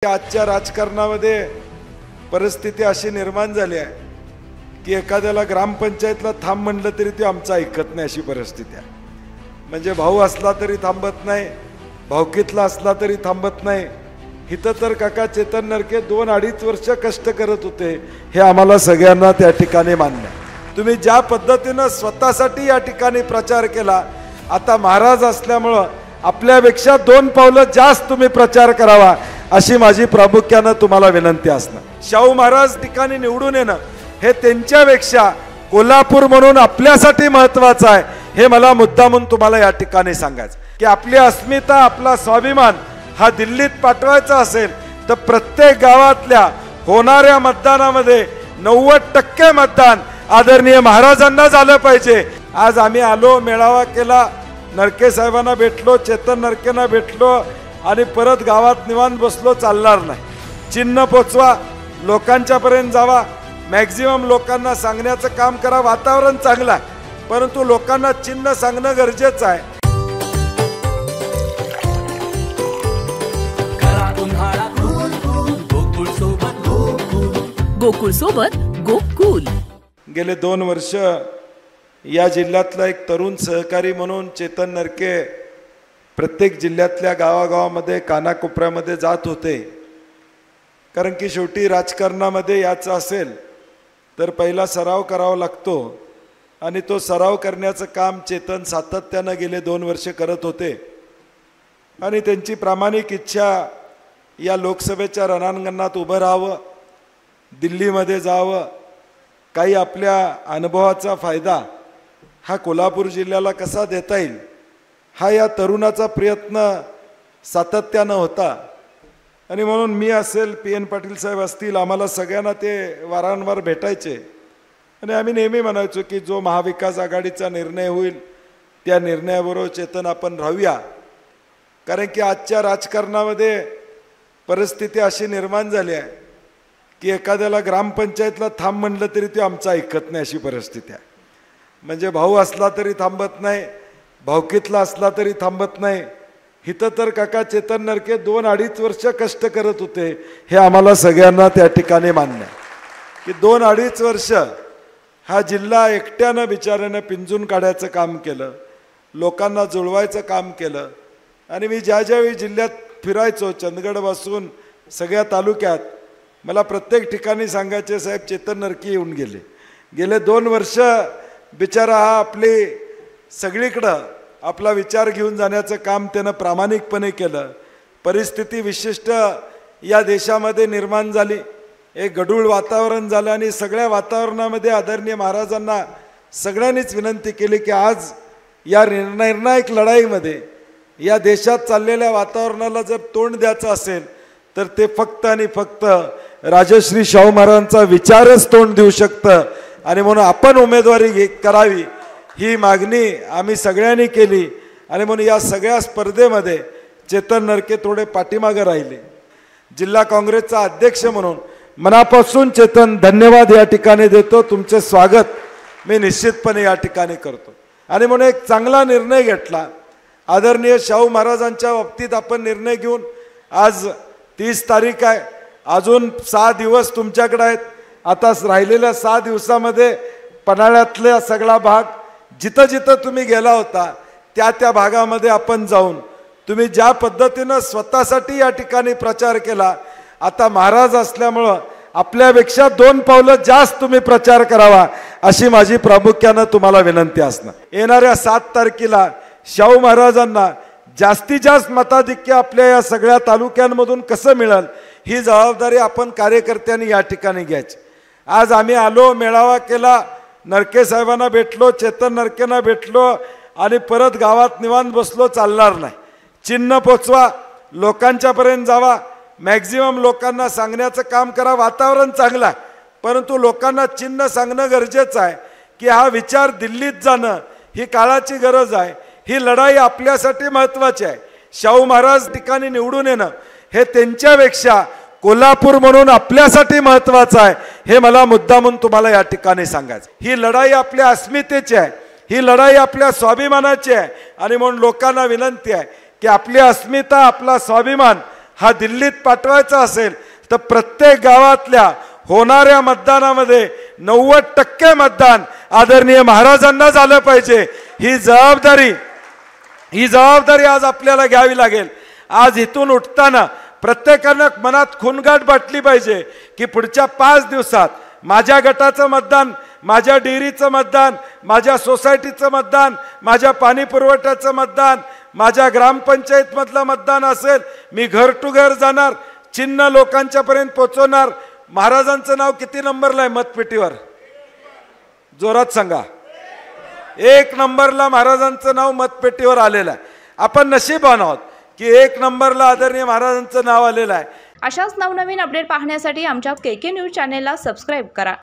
आजच्या राजकारणामध्ये परिस्थिती अशी निर्माण झाली आहे की एखाद्याला ग्रामपंचायतला थांब म्हणलं तरी ते आमचं ऐकत नाही अशी परिस्थिती आहे। म्हणजे भाऊ असला तरी थांबत नाही, भावकीतला असला तरी थांबत नाही। इथं तर काका चेतन नरके 2-2.5 वर्ष कष्ट करत होते, हे आम्हाला सगळ्यांना त्या ठिकाणी मान्य आहे। तुम्ही ज्या पद्धतीने स्वतःसाठी या ठिकाणी प्रचार केला, आता महाराज असल्यामुळे आपल्यापेक्षा 2 पावलं जास्त तुम्ही प्रचार करावा अशी माझी प्रामुख्याने तुम्हाला विनंती असणार। शाहू महाराज ठिकाणी निवडून येणं हे त्यांच्यापेक्षा कोल्हापूर म्हणून आपल्यासाठी महत्त्वाचं आहे, हे मला मुद्दामून तुम्हाला या ठिकाणी सांगायचं की आपली अस्मिता, आपला स्वाभिमान हा दिल्लीत पाठवायचा असेल तर प्रत्येक गावातल्या होणाऱ्या मतदानामध्ये 90% मतदान आदरणीय महाराजांना झालं पाहिजे। आज आम्ही आलो, मेळावा केला, नरके साहेबांना भेटलो, चेतन नरकेंना भेटलो आणि परत गावात निवांत बसलो, चालणार नाही। चिन्ह पोचवा, लोकांच्या पर्यंत जावा, मॅक्झिमम लोकांना सांगण्याचं काम करा। वातावरण चांगलं आहे, परंतु लोकांना चिन्ह सांगणं गरजेचं आहे। गोकुळ सोबत गोकुल। गेले 2 वर्ष या जिल्ह्यातला एक तरुण सहकारी म्हणून चेतन नरके प्रत्येक जिल्ह्यातल्या गावागावामध्ये कानाकोपऱ्यामध्ये जात होते। कारण की शेवटी राजकारणामध्ये याचं असेल तर पहिला सराव करावा लागतो आणि तो सराव करण्याचं काम चेतन सातत्याने गेले 2 वर्ष करत होते आणि त्यांची प्रामाणिक इच्छा या लोकसभेच्या रणांगणात उभं राहावं, दिल्लीमध्ये जावं, काही आपल्या अनुभवाचा फायदा हा कोल्हापूर जिल्ह्याला कसा देता येईल हा या तरुणाचा प्रयत्न सातत्यानं होता। आणि म्हणून मी असेल, PN पाटील साहेब असतील, आम्हाला सगळ्यांना ते वारंवार भेटायचे आणि आम्ही नेहमी म्हणायचो की जो महाविकास आघाडीचा निर्णय होईल त्या निर्णयाबरोबर चेतन आपण राहूया। कारण की आजच्या राजकारणामध्ये परिस्थिती अशी निर्माण झाली आहे की एखाद्याला ग्रामपंचायतला थांब म्हणलं तरी ते आमचं ऐकत नाही अशी परिस्थिती आहे। म्हणजे भाऊ असला तरी थांबत नाही, भावकीतला असला तरी थांबत नाही। इथं तर काका चेतन नरके 2-2.5 वर्ष कष्ट करत होते, हे आम्हाला सगळ्यांना त्या ठिकाणी मान्य आहे की 2-2.5 वर्ष हा जिल्हा एकट्यानं बिचाऱ्यानं पिंजून काढायचं काम केलं, लोकांना जुळवायचं काम केलं। आणि मी ज्यावेळी जिल्ह्यात फिरायचो, चंदगडपासून सगळ्या तालुक्यात, मला प्रत्येक ठिकाणी सांगायचे, साहेब चेतन नरके येऊन गेले 2 वर्ष बिचारा हा आपली सगळीकडं आपला विचार घेऊन जाण्याचं काम त्यानं प्रामाणिकपणे केलं। परिस्थिती विशिष्ट या देशामध्ये निर्माण झाली, एक गढूळ वातावरण झालं आणि सगळ्या वातावरणामध्ये आदरणीय महाराजांना सगळ्यांनीच विनंती केली की आज या निर्णायक लढाईमध्ये या देशात चाललेल्या वातावरणाला जर तोंड द्यायचं असेल तर ते फक्त आणि फक्त राजश्री शाहू महाराजांचा विचारच तोंड देऊ शकतं। आणि म्हणून आपण उमेदवारी करावी ही मागणी आम्ही सगळ्यांनी केली आणि म्हणून या सगळ्या स्पर्धेमध्ये चेतन नरके थोडे पाठीमागे राहिले। जिल्हा काँग्रेसचा अध्यक्ष म्हणून मनापासून चेतन धन्यवाद या ठिकाणी देतो, तुमचे स्वागत मी निश्चितपणे या ठिकाणी करतो। आणि म्हणून एक चांगला निर्णय घेतला आदरणीय शाहू महाराजांच्या बाबतीत आपण निर्णय घेऊन, आज 30 तारीख आहे, अजून 6 दिवस तुमच्याकडे आहेत। आता राहिलेल्या 6 दिवसामध्ये पन्हाळ्यातला सगळा भाग जिथं जिथं तुम्ही गेला होता त्या भागामध्ये आपण जाऊन तुम्ही ज्या पद्धतीने स्वतःसाठी या ठिकाणी प्रचार केला, आता महाराज असल्यामुळं आपल्यापेक्षा 2 पावलं जास्त तुम्ही प्रचार करावा अशी माझी प्रामुख्याने तुम्हाला विनंती असणार। येणाऱ्या 7 तारखेला शाहू महाराजांना जास्तीत जास्त मताधिक्य आपल्या या सगळ्या तालुक्यांमधून कसं मिळेल ही जबाबदारी आपण कार्यकर्त्यांनी या ठिकाणी घ्यायची। आज आम्ही आलो, मेळावा केला, नरके साहेबांना भेटलो, चेतन नरकेंना भेटलो आणि परत गावात निवांत बसलो, चालणार नाही। चिन्ह पोचवा, लोकांच्या पर्यंत जावा, मॅक्झिमम लोकांना सांगण्याचं काम करा। वातावरण चांगलं आहे, परंतु लोकांना चिन्ह सांगणं गरजेचं आहे की हा विचार दिल्लीत जाणं ही काळाची गरज आहे। ही लढाई आपल्यासाठी महत्त्वाची आहे। शाहू महाराज ठिकाणी निवडून येणं हे त्यांच्यापेक्षा कोल्हापूर म्हणून आपल्यासाठी महत्त्वाचं आहे, हे मला मुद्दामून तुम्हाला या ठिकाणी सांगायचं। ही लढाई आपल्या अस्मितेची आहे, ही लढाई आपल्या स्वाभिमानाची आहे आणि म्हणून लोकांना विनंती आहे की आपली अस्मिता, आपला स्वाभिमान हा दिल्लीत पाठवायचा असेल तर प्रत्येक गावातल्या होणाऱ्या मतदानामध्ये 90% मतदान आदरणीय महाराजांना झालं पाहिजे। ही जबाबदारी आज आपल्याला घ्यावी लागेल। आज इथून उठताना प्रत्येकानं मनात खूनगाठ बाटली पाहिजे की पुढच्या 5 दिवसात माझ्या गटाचं मतदान, माझ्या डेअरीचं मतदान, माझ्या सोसायटीचं मतदान, माझ्या पाणी पुरवठ्याचं मतदान, माझ्या ग्रामपंचायतमधलं मतदान असेल। मी घर टू घर जाणार, चिन्ह लोकांच्यापर्यंत पोहोचवणार। महाराजांचं नाव किती नंबरला आहे मतपेटीवर? जोरात सांगा। 1 नंबरला महाराजांचं नाव मतपेटीवर आलेलं आहे। आपण नशीबवान आहोत की 1 नंबरला आदरणीय महाराजांचं नाव आलेलं आहे। अशाच नवनवीन अपडेट पाहण्यासाठी आमच्या KK न्यूज चॅनेलला सबस्क्राईब करा।